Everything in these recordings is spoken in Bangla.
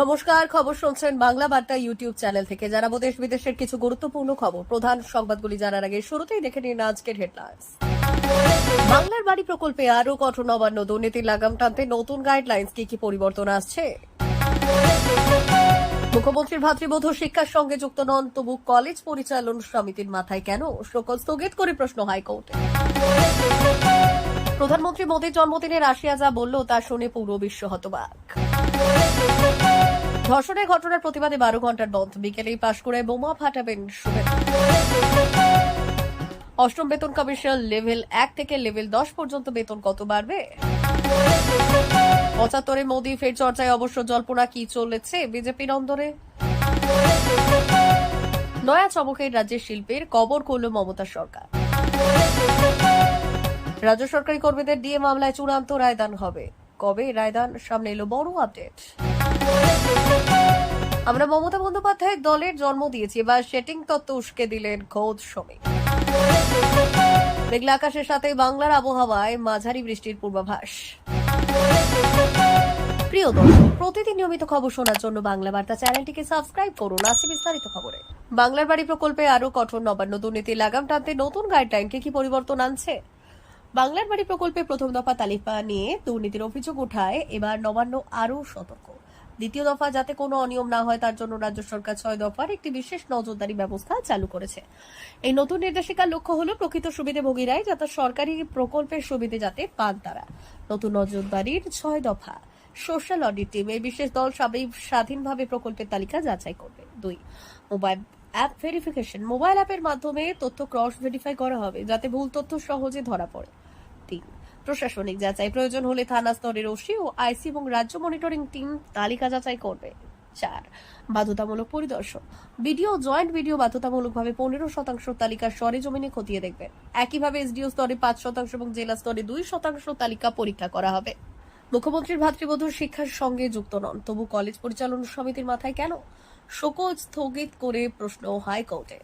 নমস্কার, খবর শুনছেন বাংলা বার্তা ইউটিউব চ্যানেল থেকে। জানাবো দেশ বিদেশের কিছু গুরুত্বপূর্ণ খবর। প্রধান সংবাদগুলি জানার আগে শুরুতেই দেখে নিন আজকের হেডলাইন্স। বাংলার বাড়ি প্রকল্পে আরো কঠোর নবান্ন, দুর্নীতির লাগাম টানতে নতুন গাইডলাইন্স, কি পরিবর্তন আসছে? মুখ্যমন্ত্রীর ভাতৃবধূ শিক্ষার সঙ্গে যুক্ত নন, তবু কলেজ পরিচালন সমিতির মাথায় কেন শোকজ স্থগিত করে প্রশ্ন হাইকোর্টে। প্রধানমন্ত্রী মোদীর জন্মদিনে রাশিয়া যা বলল তা শুনে পুরো বিশ্ব হতবাক। ধর্ষণের ঘটনার প্রতিবাদে 12 ঘন্টার বন্ধ, বিকেলেই পাঁশকুড়ায় বোমা ফাটাবেন শুভেন্দু। অষ্টম বেতন কমিশন লেভেল 1 থেকে লেভেল 10 পর্যন্ত বেতন কত বাড়বে? 75-এ মোদী ফের চর্চায়, অবশ্য জল্পনা কি চলেছে বিজেপির অন্দরে। নয়া চমকের রাজ্যের শিল্পের কবর করল মমতা সরকার। রাজ্য সরকারি কর্মীদের ডিএ মামলায় চূড়ান্ত রায়দান হবে কবে? রায়দান সামনে এলো বড় আপডেট। আমরা মমতা বন্দ্যোপাধ্যায়ের দলের জন্ম দিয়েছি, এবার সেটিং তত্ত্ব উস্কে দিলেন খোদ শ্রমিক। মেঘলা আকাশের সাথে বাংলার আবহাওয়ায় মাঝারি বৃষ্টির পূর্বাভাস। প্রিয় দর্শক, প্রতিদিন নিয়মিত খবর শোনার জন্য বাংলা বার্তা চ্যানেলটিকে সাবস্ক্রাইব করুন। আসছে বিস্তারিত খবরে। বাংলার বাড়ি প্রকল্পে আরো কঠোর নবান্ন, দুর্নীতির লাগাম টানতে নতুন গাইডলাইন, কি পরিবর্তন আনছে? বাংলার বাড়ি প্রকল্পে প্রথম দফা তালিকা নিয়ে দুর্নীতির অভিযোগ উঠায় এবার নবান্ন আরও সতর্ক। দ্বিতীয় দফা যাতে কোনো অনিয়ম না হয় তার জন্য রাজ্য সরকার 6 দফার একটি বিশেষ নজরদারি ব্যবস্থা চালু করেছে। এই নতুন নির্দেশিকার লক্ষ্য হল প্রকৃত সুবিধাভোগীরাই যাতে সরকারি প্রকল্পের সুবিধা যাতে পান তারা। নতুন নজরদারির 6 দফা। সোশ্যাল অডিট টিম, এই বিশেষ দল স্বাধীনভাবে প্রকল্পের তালিকা যাচাই করবে। 2, মোবাইল অ্যাপ ভেরিফিকেশন, মোবাইল অ্যাপের মাধ্যমে তথ্য ক্রস ভেরিফাই করা হবে যাতে ভুল তথ্য সহজে ধরা পড়ে। 3, প্রশাসনিক যাচাই, প্রয়োজন হলে থানা স্তরের ওসি ও আইসি এবং রাজ্য মনিটরিং টিম তালিকা যাচাই করবে। 4, বাধ্যতামূলক পরিদর্শন, ভিডিও জয়েন্ট ভিডিও বাধ্যতামূলকভাবে 15% তালিকা সরেজমিনে খতিয়ে দেখবে। একইভাবে এসডিও স্তরে 5% এবং জেলা স্তরে 2% তালিকা পরীক্ষা করা হবে। মুখ্যমন্ত্রীর ভাতৃবধূ শিক্ষার সঙ্গে যুক্ত নন, তবু কলেজ পরিচালনা সমিতির মাথায় কেন শোকজ স্থগিত করে প্রশ্ন হাইকোর্টে।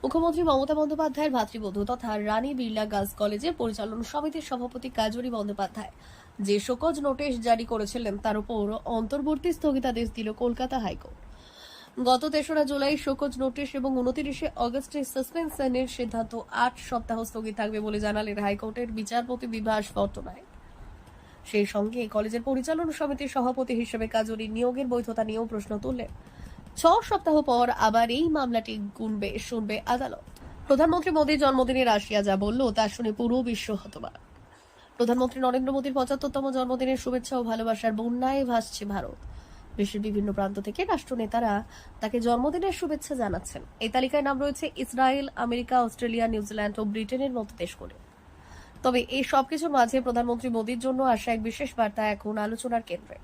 মুখ্যমন্ত্রী মমতা বন্দ্যোপাধ্যায়ের ভাতৃবধূ তথা রানী বিড়লা গার্লস কলেজের পরিচালনা সমিতির সভাপতি কাজরি বন্দ্যোপাধ্যায় যে শোকজ নোটিশ জারি করেছিলেন তার উপর অন্তর্বর্তী স্থগিতাদেশ দিল কলকাতা হাইকোর্ট। গত 3রা জুলাই শোকজ নোটিশ এবং 29শে অগস্টে সাসপেনশনের সিদ্ধান্ত 8 সপ্তাহ স্থগিত থাকবে বলে জানালেন হাইকোর্টের বিচারপতি বিভাস পট্টনায়ক। সেই সঙ্গে কলেজের পরিচালনা সমিতির সভাপতি হিসেবে কাজরি নিয়োগের বৈধতা নিয়েও প্রশ্ন তুললেন। 6 সপ্তাহ পর আবার এই মামলাটি শুনবে আদালত। প্রধানমন্ত্রী মোদীর জন্মদিনে রাশিয়া যা বলল তা শুনে পুরো বিশ্ব হতবাক। প্রধানমন্ত্রী নরেন্দ্র মোদীর 75তম জন্মদিনের শুভেচ্ছা ও ভালোবাসার বন্যায় ভাসছে ভারত। বিশ্বের বিভিন্ন প্রান্ত থেকে রাষ্ট্রনেতারা তাকে জন্মদিনের শুভেচ্ছা জানাচ্ছেন। এই তালিকায় নাম রয়েছে ইসরায়েল, আমেরিকা, অস্ট্রেলিয়া, নিউজিল্যান্ড ও ব্রিটেনের মতো দেশগুলি। তবে এই সবকিছুর মাঝে প্রধানমন্ত্রী মোদীর জন্য আসা এক বিশেষ বার্তা এখন আলোচনার কেন্দ্রে।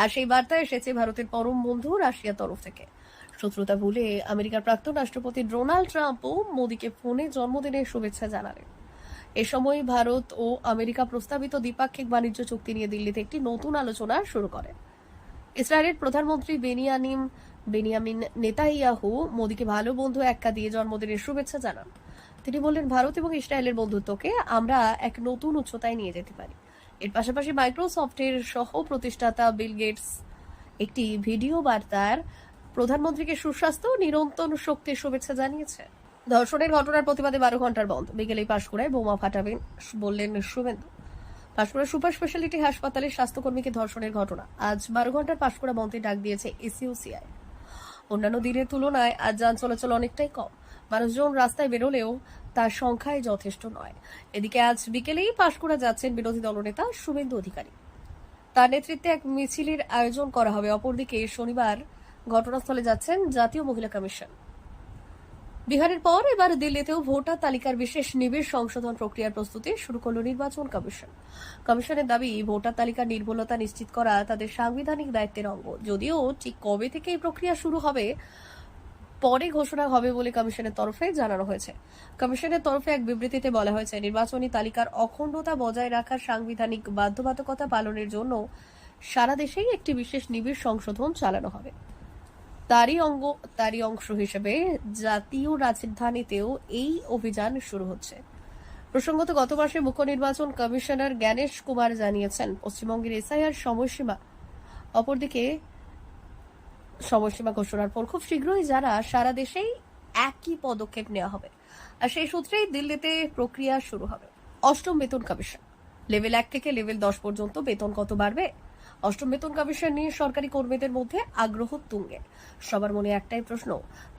আর সেই বার্তা এসেছে ভারতের পরম বন্ধু রাশিয়ার তরফ থেকে। শত্রুতা ভুলে আমেরিকার প্রাক্তন রাষ্ট্রপতি ডোনাল্ড ট্রাম্পও মোদীকে ফোনে জন্মদিনের শুভেচ্ছা জানালেন। এ সময় ভারত ও আমেরিকা প্রস্তাবিত দ্বিপাক্ষিক বাণিজ্য চুক্তি নিয়ে দিল্লিতে একটি নতুন আলোচনা শুরু করে। ইসরায়েলের প্রধানমন্ত্রী বেনিয়ামিন নেতানিয়াহু মোদীকে ভালো বন্ধু এক্কা দিয়ে জন্মদিনের শুভেচ্ছা জানান। তিনি বললেন, ভারত এবং ইসরায়েলের বন্ধুত্বকে আমরা এক নতুন উচ্চতায় নিয়ে যেতে পারি। এর পাশাপাশি মাইক্রোসফটের সহ প্রতিষ্ঠাতা বিল গেটস একটি ভিডিও বার্তার প্রধানমন্ত্রীকে সুস্বাস্থ্য ও নিরন্তর শক্তির শুভেচ্ছা জানিয়েছে। ধর্ষণের ঘটনার প্রতিবাদে 12 ঘন্টার বন্ধ, বিকেলে পাঁশকুড়ায় বোমা ফাটাবেন বললেন শুভেন্দু। পাঁশকুড়া সুপার স্পেশালিটি হাসপাতালের স্বাস্থ্যকর্মীকে ধর্ষণের ঘটনা, আজ 12 ঘন্টার পাঁশকুড়া বন্ধে ডাক দিয়েছে এসইউসিআই। অন্যান্য দিনের তুলনায় আজ যান চলাচল অনেকটাই কম, মানুষজন রাস্তায় বেরোলেও তার সংখ্যায় যথেষ্ট নয়। এদিকে আজ বিকেলেই পাঁশকুড়া যাচ্ছেন বিরোধী দলনেতা শুভেন্দু অধিকারী। তার নেতৃত্বে এক মিছিলের আয়োজন করা হবে। অপরদিকে শনিবার ঘটনাস্থলে যাচ্ছেন জাতীয় মহিলা কমিশন। বিহারের পর এবার দিল্লিতেও ভোটার তালিকার বিশেষ নিবিড় সংশোধন প্রক্রিয়ার প্রস্তুতি শুরু করল নির্বাচন কমিশন। কমিশনের দাবি, ভোটার তালিকার নির্ভুলতা নিশ্চিত করা তাদের সাংবিধানিক দায়িত্বের অঙ্গ। যদিও ঠিক কবে থেকে এই প্রক্রিয়া শুরু হবে পরে ঘোষণা হবে বলে কমিশনের তরফে জানানো হয়েছে। কমিশনের তরফে এক বিবৃতিতে বলা হয়েছে, নির্বাচনী তালিকার অখণ্ডতা বজায় রাখার সাংবিধানিক বাধ্যবাধকতা পালনের জন্য সারা দেশেই একটি বিশেষ নিবিড় সংশোধন চালানো হবে। তারই অংশ হিসেবে জাতীয় রাজধানীতেও এই অভিযান শুরু হচ্ছে। প্রসঙ্গত, গত মাসে মুখ্য নির্বাচন কমিশনার জ্ঞানেশ কুমার জানিয়েছেন, পশ্চিমবঙ্গের এসআইআর সময়সীমা। অপরদিকে সময়সীমা ঘোষণার পর খুব শীঘ্রই যারা সারা দেশেই একই পদক্ষেপ নেওয়া হবে, আর সেই সূত্রেই দিল্লিতে প্রক্রিয়া শুরু হবে। অষ্টম বেতন কমিশন, লেভেল 1 থেকে লেভেল 10 পর্যন্ত বেতন কত বাড়বে? অষ্টম বেতন কমিশন নিয়ে সরকারি কর্মীদের মধ্যে আগ্রহ তুঙ্গে। সবার মনে একটাই প্রশ্ন,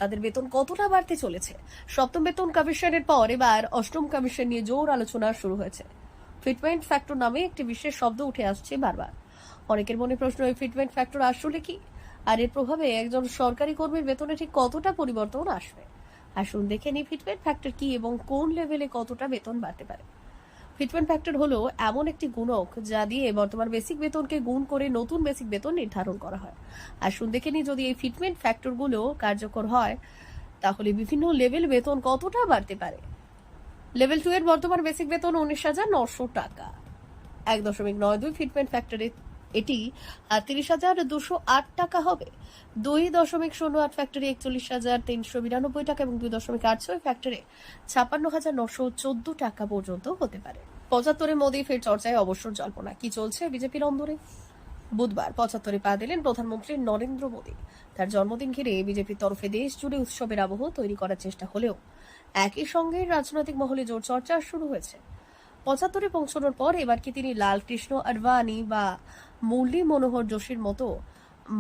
তাদের বেতন কতটা বাড়তে চলেছে? সপ্তম বেতন কমিশনের পর এবার অষ্টম কমিশন নিয়ে জোর আলোচনা শুরু হয়েছে। ফিটমেন্ট ফ্যাক্টর নামে একটি বিশেষ শব্দ উঠে আসছে বারবার। অনেকের মনে প্রশ্ন, এই ফিটমেন্ট ফ্যাক্টর আসলে কি, আর এর প্রভাবে একজন সরকারি কর্মীর বেতনে ঠিক কতটা পরিবর্তন আসবে? আসুন দেখে নিই ফিটমেন্ট ফ্যাক্টর কি এবং কোন লেভেলে কতটা বেতন বাড়তে পারে। ফিটমেন্ট ফ্যাক্টর হলো এমন একটি গুণক যা দিয়ে বর্তমান বেসিক বেতনকে গুণ করে নতুন বেসিক বেতন নির্ধারণ করা হয়। আসুন দেখে নিই, যদি এই ফিটমেন্ট ফ্যাক্টরগুলো কার্যকর হয় তাহলে বিভিন্ন লেভেল বেতন কতটা বাড়তে পারে। লেভেল 2 এর বর্তমান বেসিক বেতন 19,900 টাকা। 1.92 ফিটমেন্ট ফ্যাক্টরে এটি 30,208 টাকা হবে। 2.08 ফ্যাক্টরে 41,392 টাকা এবং 2.86 ফ্যাক্টরে 56,914 টাকা পর্যন্ত হতে পারে। 75-এ মোদী ফের চর্চায় অবসর জল্পনা, কি চলছে বিজেপির অন্দরে? বুধবার 75-এ পা দিলেন প্রধানমন্ত্রী নরেন্দ্র মোদী। তার জন্মদিন ঘিরে বিজেপির তরফে দেশ জুড়ে উৎসবের আবহ তৈরি করার চেষ্টা হলেও একই সঙ্গে রাজনৈতিক মহলে জোর চর্চা শুরু হয়েছে। 75-এ পৌঁছানোর পর এবার কি তিনি লালকৃষ্ণ আডবাণী বা মুরলী মনোহর যোশীর মতো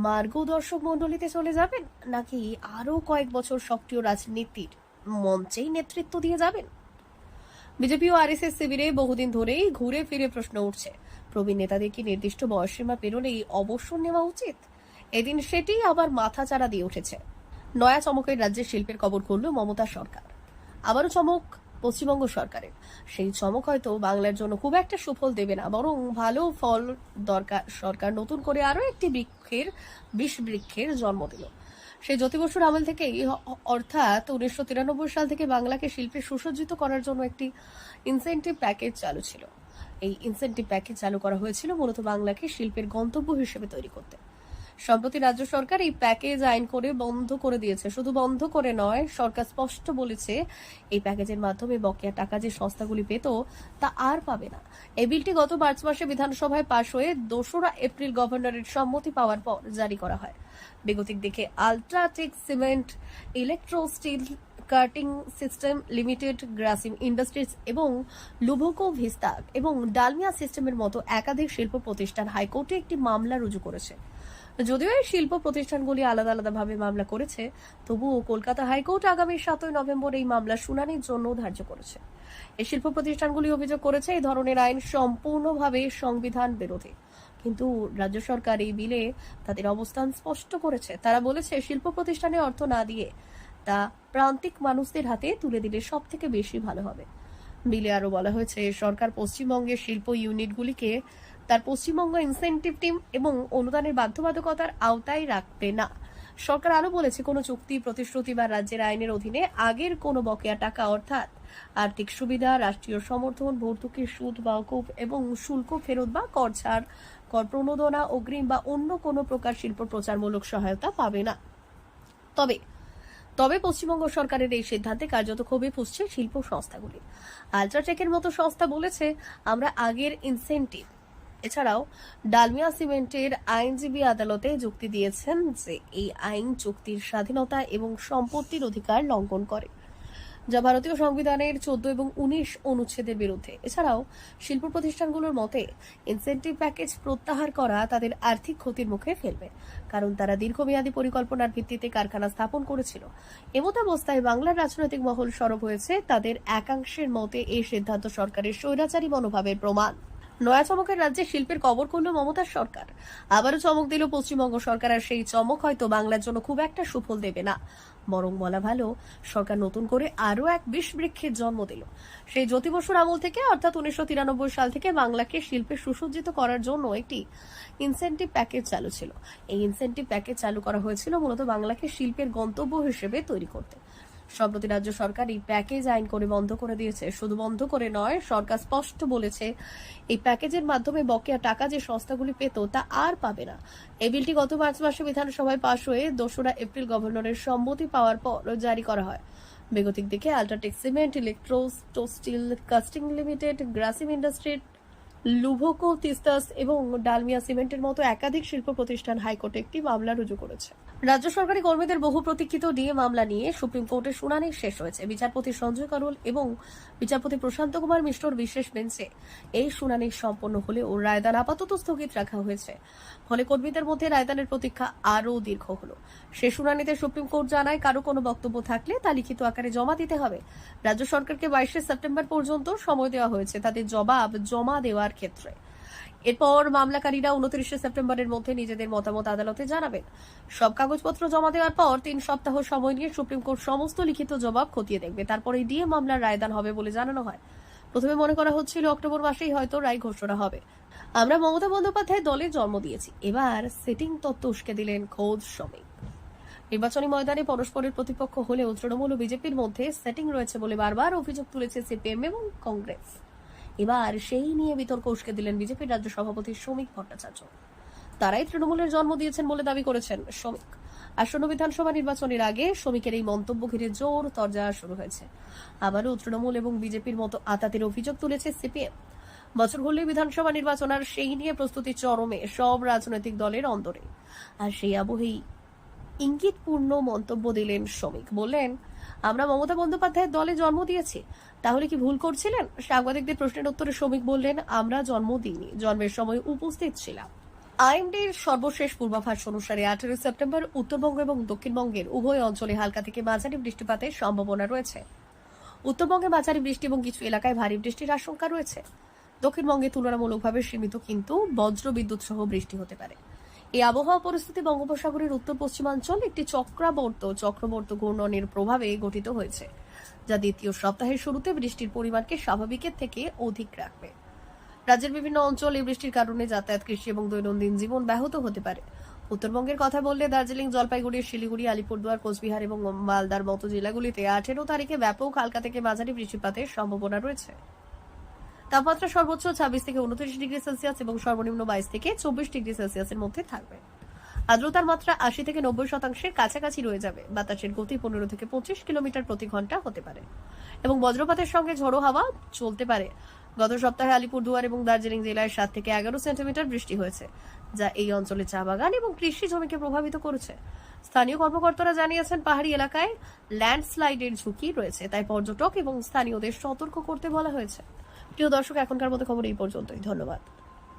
মার্গদর্শক মণ্ডলীতে চলে যাবেন, নাকি আরো কয়েক বছর সক্রিয় রাজনীতির মঞ্চেই নেতৃত্ব দিয়ে যাবেন? বিজেপি ও আরএসএস শিবিরে বহুদিন ধরেই ঘুরে ফিরে প্রশ্ন উঠছে, প্রবীণ নেতাদের কি নির্দিষ্ট বয়সসীমা পেরোলেই অবসর নেওয়া উচিত? এদিন সেটি আবার মাথাচাড়া দিয়ে উঠেছে। নয়া চমকের রাজ্যে শিল্পের কবর খুলল মমতা সরকার। আবারও চমক পশ্চিমবঙ্গ সরকারের। সেই চমক হয়তো বাংলার জন্য খুব একটা সুফল দেবে না, বরং ভালো ফল দরকার। সরকার নতুন করে আরো একটি বিষ বৃক্ষের জন্ম দিল। সেই জ্যোতি বসুর আমল থেকেই, অর্থাৎ 1993 সাল থেকে বাংলাকে শিল্পে সুসজ্জিত করার জন্য একটি ইনসেন্টিভ প্যাকেজ চালু ছিল। এই ইনসেন্টিভ প্যাকেজ চালু করা হয়েছিল মূলত বাংলাকে শিল্পের গন্তব্য হিসেবে তৈরি করতে। সম্প্রতি রাজ্য সরকার এই প্যাকেজ আইন করে বন্ধ করে দিয়েছে। শুধু বন্ধ করে নয়, সরকার স্পষ্ট বলেছে এই প্যাকেজের মাধ্যমে বকেয়া টাকা যে সংস্থাগুলি পেত তা আর পাবে না। এই বিলটি গত মার্চ মাসে বিধানসভায় পাশ হয়ে 2রা এপ্রিল গভর্নরের সম্মতি পাওয়ার পর জারি করা হয়। বেগতিক দেখে UltraTech cement, electro steel cutting system limited, Grasim industries এবং লুভোকো ভিস্তা এবং ডালমিয়া সিস্টেমের মতো একাধিক শিল্প প্রতিষ্ঠান হাইকোর্টে একটি মামলা রুজু করেছে। যদিও এই শিল্প প্রতিষ্ঠানগুলি আলাদা আলাদাভাবে মামলা করেছে, তবুও কলকাতা হাইকোর্ট আগামী 7 নভেম্বর এই মামলা শুনানির জন্য ধার্য করেছে। এই শিল্প প্রতিষ্ঠানগুলি অভিযোগ করেছে এই ধরনের আইন সম্পূর্ণভাবে সংবিধান বিরোধী। কিন্তু রাজ্য সরকার এই বিলে তাদের অবস্থান স্পষ্ট করেছে। তারা বলেছে শিল্প প্রতিষ্ঠানে অর্থ না দিয়ে তা প্রান্তিক মানুষদের হাতে তুলে দিলে সব থেকে বেশি ভালো হবে। বিলে আরো বলা হয়েছে সরকার পশ্চিমবঙ্গের শিল্প ইউনিটগুলিকে তার পশ্চিমবঙ্গ ইনসেন্টিভ টিম এবং অনুদানের বাধ্যবাধকতার আওতায় রাখবে না। সরকার আরো বলেছে কোনো চুক্তি, প্রতিশ্রুতি বা রাজ্যের আইনের অধীনে আগের কোনো বকেয়া টাকা, অর্থাৎ আর্থিক সুবিধা, রাষ্ট্রীয় সমর্থন, ভর্তুকির সুদ বা মওকুফ এবং শুল্ক ফেরত বা কর ছাড়, কর প্রণোদনা, অগ্রিম বা অন্য কোনো প্রকার শিল্প প্রচারমূলক সহায়তা পাবে না। তবে পশ্চিমবঙ্গ সরকারের এই সিদ্ধান্তে কার্যত ক্ষোভে ফুঁসছে শিল্প সংস্থাগুলি। আল্ট্রাটেকের মতো সংস্থা বলেছে, আমরা আগের ইনসেন্টিভ। এছাড়াও ডালমিয়া সিমেন্টের আইনজীবী আদালতে যুক্তি দিয়েছেন যে এই আইন চুক্তির স্বাধীনতা এবং সম্পত্তির অধিকার লঙ্ঘন করে, যা ভারতীয় সংবিধানের 14 এবং 19 অনুচ্ছেদের বিরুদ্ধে। এছাড়াও শিল্প প্রতিষ্ঠানগুলোর মতে ইনসেন্টিভ প্যাকেজ প্রত্যাহার করা তাদের আর্থিক ক্ষতির মুখে ফেলবে, কারণ তারা দীর্ঘমেয়াদী পরিকল্পনার ভিত্তিতে কারখানা স্থাপন করেছিল। এমতাবস্থায় বাংলার রাজনৈতিক মহল সরব হয়েছে। তাদের একাংশের মতে এই সিদ্ধান্ত সরকারের স্বৈরাচারী মনোভাবের প্রমাণ। নয়া চমকের রাজ্যে শিল্পের কবর করল মমতার সরকার। আবারও চমক দিল পশ্চিমবঙ্গ সরকার, আর সেই চমক হয়তো বাংলার জন্য খুব একটা সুফল দেবে না, বরং বলা ভালো সরকার নতুন করে আরো এক বিষ বৃক্ষের জন্ম দিল। সেই জ্যোতি বসুর আমল থেকে, অর্থাৎ 1993 সাল থেকে বাংলাকে শিল্পে সুসজ্জিত করার জন্য একটি ইনসেন্টিভ প্যাকেজ চালু ছিল। এই ইনসেন্টিভ প্যাকেজ চালু করা হয়েছিল মূলত বাংলাকে শিল্পের গন্তব্য হিসেবে তৈরি করতে। সম্প্রতি রাজ্য সরকার এই প্যাকেজ আইন করে বন্ধ করে দিয়েছে। শুধু বন্ধ করে নয়, সরকার স্পষ্ট বলেছে এই প্যাকেজের মাধ্যমে বকেয়া টাকা যে সংস্থাগুলি পেত তা আর পাবে না। এই বিলটি গত মার্চ মাসে বিধানসভায় পাশ হয়ে 2রা এপ্রিল গভর্নরের সম্মতি পাওয়ার পর জারি করা হয়। বেগতিক দিকে UltraTech cement, electro steel casting limited, Grasim industry, লুভোকো, তিস্তাস এবং ডালমিয়া সিমেন্টের মতো একাধিক শিল্প প্রতিষ্ঠান হাইকোর্টে একটি মামলা রুজু করেছে। রাজ্য সরকারি কর্মীদের বহু প্রতীক্ষিত ডিএ মামলা নিয়ে সুপ্রিম কোর্টে শুনানি শেষ হয়েছে। বিচারপতি সঞ্জয় কারোল এবং বিচারপতি প্রশান্ত কুমার মিশ্রর বিশেষ বেঞ্চে এই শুনানি সম্পন্ন হলেও রায়দান আপাতত স্থগিত রাখা হয়েছে। ফলে কর্মীদের মধ্যে রায়দানের প্রতীক্ষা আরও দীর্ঘ হলো। সে শুনানিতে সুপ্রিম কোর্ট জানায়, কারো কোনো বক্তব্য থাকলে তা লিখিত আকারে জমা দিতে হবে। রাজ্য সরকারকে 22শে সেপ্টেম্বর পর্যন্ত সময় দেওয়া হয়েছে তাদের জবাব জমা দেওয়ার ক্ষেত্রে। এরপর মামলাকারীরা 29শে সেপ্টেম্বরের মধ্যে নিজেদের মতামত আদালতে জানাবেন। সব কাগজপত্র জমা দেওয়ার পর 3 সপ্তাহ সময় নিয়ে সুপ্রিম কোর্ট সমস্ত লিখিত জবাব খতিয়ে দেখবে। তারপরে ডিএ মামলার রায়দান হবে বলে জানানো হয়। প্রথমে মনে করা হচ্ছিল অক্টোবর মাসেই হয়তো রায় ঘোষণা হবে। আমরা মমতা বন্দ্যোপাধ্যায় দলে জন্ম দিয়েছি, এবার সেটিং তত্ত্ব উস্কে দিলেন খোদ শ্রমিক। নির্বাচনী ময়দানে পরস্পরের প্রতিপক্ষ হলেও তৃণমূল ও বিজেপির মধ্যে সেটিং রয়েছে বলে বারবার অভিযোগ তুলেছে সিপিএম এবং কংগ্রেস। এবার সেই নিয়ে বিতর্ক উস্কে দিলেন বিজেপির রাজ্য সভাপতি শ্রমিক ভট্টাচার্য। তারাই তৃণমূলের জন্ম দিয়েছেন বলে দাবি করেছেন শ্রমিক। আসন্ন বিধানসভা নির্বাচনের আগে শ্রমিকের এই মন্তব্য ঘিরে জোর তরজা শুরু হয়েছে। আবারও তৃণমূল এবং বিজেপির মতো আতাতের অভিযোগ তুলেছে সিপিএম। বছর ঘুরলেই বিধানসভা নির্বাচন, আর সেই নিয়ে প্রস্তুতি চরমে সব রাজনৈতিক দলের অন্দরে। আর সেই আবহেই ইঙ্গিতপূর্ণ মন্তব্য দিলেন শ্রমিক। বললেন, আমরা মমতা বন্দ্যোপাধ্যায়ের দলে জন্ম দিয়েছি, তাহলে কি ভুল করছিলেন? সাংবাদিকদের প্রশ্নের উত্তরে শ্রমিক বললেন, আমরা জন্ম দিইনি, জন্মের সময় উপস্থিত ছিলাম। আইএমডির সর্বশেষ পূর্বাভাস অনুসারে 18 সেপ্টেম্বর উত্তরবঙ্গ এবং দক্ষিণবঙ্গের উভয় অঞ্চলে হালকা থেকে মাঝারি বৃষ্টিপাতের সম্ভাবনা রয়েছে। উত্তরবঙ্গে মাঝারি বৃষ্টি এবং কিছু এলাকায় ভারী বৃষ্টির আশঙ্কা রয়েছে। দক্ষিণবঙ্গে তুলনামূলকভাবে সীমিত কিন্তু বজ্র বিদ্যুৎ সহ বৃষ্টি হতে পারে। এই আবহাওয়া পরিস্থিতি বঙ্গোপসাগরের উত্তর পশ্চিমাঞ্চল একটি চক্রবর্ত ঘূর্ণনের প্রভাবে গঠিত হয়েছে, যা দ্বিতীয় সপ্তাহের শুরুতে বৃষ্টির পরিমাণকে স্বাভাবিকের থেকে অধিক রাখবে। রাজ্যের বিভিন্ন অঞ্চল এই বৃষ্টির কারণে যাতায়াত, কৃষি এবং দৈনন্দিন জীবন ব্যাহত হতে পারে। উত্তরবঙ্গের কথা বললে দার্জিলিং, জলপাইগুড়ি, শিলিগুড়ি, আলিপুরদুয়ার, কোচবিহার এবং মালদার মতো জেলাগুলিতে 18 তারিখে ব্যাপক হালকা থেকে মাঝারি বৃষ্টিপাতের সম্ভাবনা রয়েছে। তাপমাত্রা সর্বোচ্চ 26 থেকে 29 ডিগ্রি সেলসিয়াস এবং সর্বনিম্ন 22 থেকে 24 ডিগ্রি সেলসিয়াসের মধ্যে থাকবে। আর্দ্রতার মাত্রা 80 থেকে 90% কাছাকাছি রয়ে যাবে। বাতাসের গতি 15 থেকে 25 কিলোমিটার প্রতি ঘন্টা হতে পারে এবং বজ্রপাতের সঙ্গে ঝোড়ো হাওয়া চলতে পারে। গত সপ্তাহে আলিপুরদুয়ার এবং দার্জিলিং জেলায় 7 থেকে 11 সেন্টিমিটার বৃষ্টি হয়েছে, যা এই অঞ্চলে চা বাগান এবং কৃষি জমিকে প্রভাবিত করেছে। স্থানীয় কর্মকর্তারা জানিয়েছেন, পাহাড়ি এলাকায় ল্যান্ডস্লাইডের ঝুঁকি রয়েছে, তাই পর্যটক এবং স্থানীয়দের সতর্ক করতে বলা হয়েছে। প্রিয় দর্শক, এখনকার মতো খবর এই পর্যন্তই। ধন্যবাদ।